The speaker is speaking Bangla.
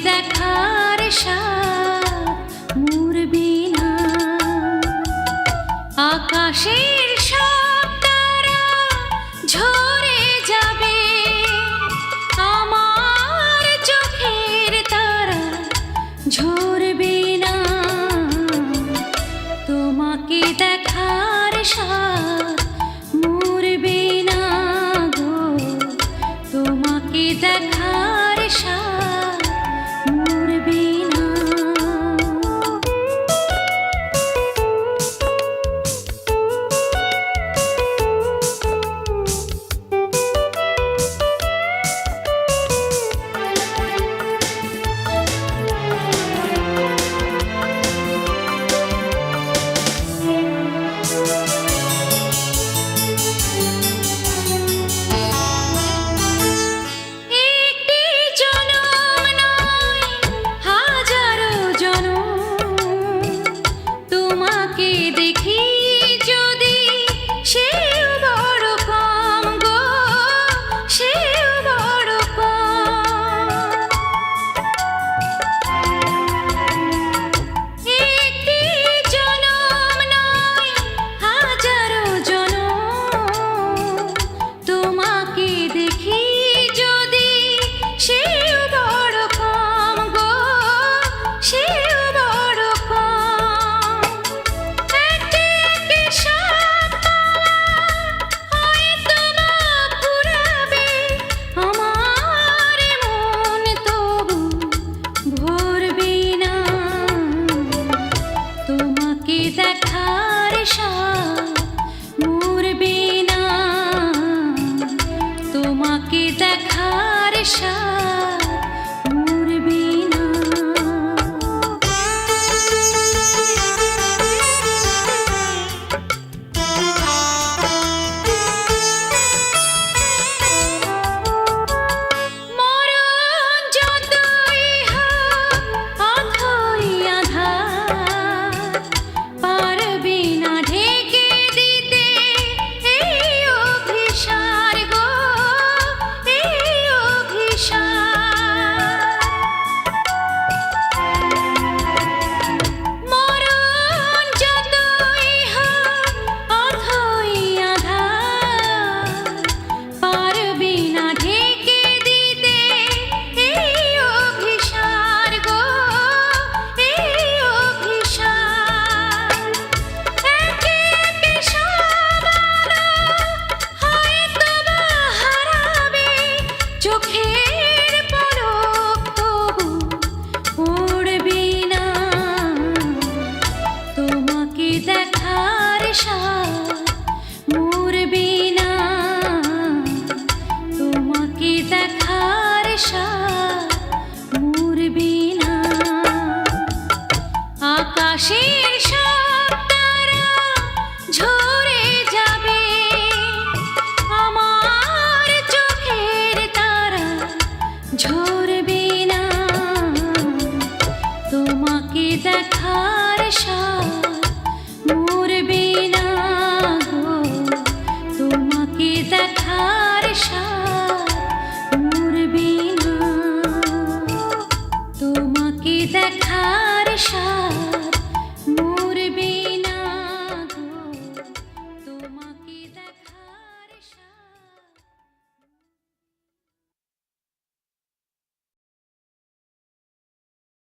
দেখার সাথ মরবি না। আকাশের সব তারা ঝরে যাবে, আমার চোখের তারা ঝরবে না। তোমাকে দেখার সাথ মরবে না গো, তোমাকে দেখার সাথ মরবে না। দেখার সাথ মরবে না, তোমাকে দেখার সাথ মরবে না। মরণ যতই হোক অথই আঁধার, পারবে না ঢেকে দিতে এই অভিসার গো, এই অভিসার। মরণ যতই হোক অথই আঁধার, পারবে না ঢেকে দিতে এই অভিসার গো, এই অভিসার। একে একে সব আলো হয়তো বা হারাবে, চোখের পলক তবু পড়বে না। তোমাকে দেখার সাথ মরবে না, তোমাকে দেখার সাথ মরবে না। আকাশের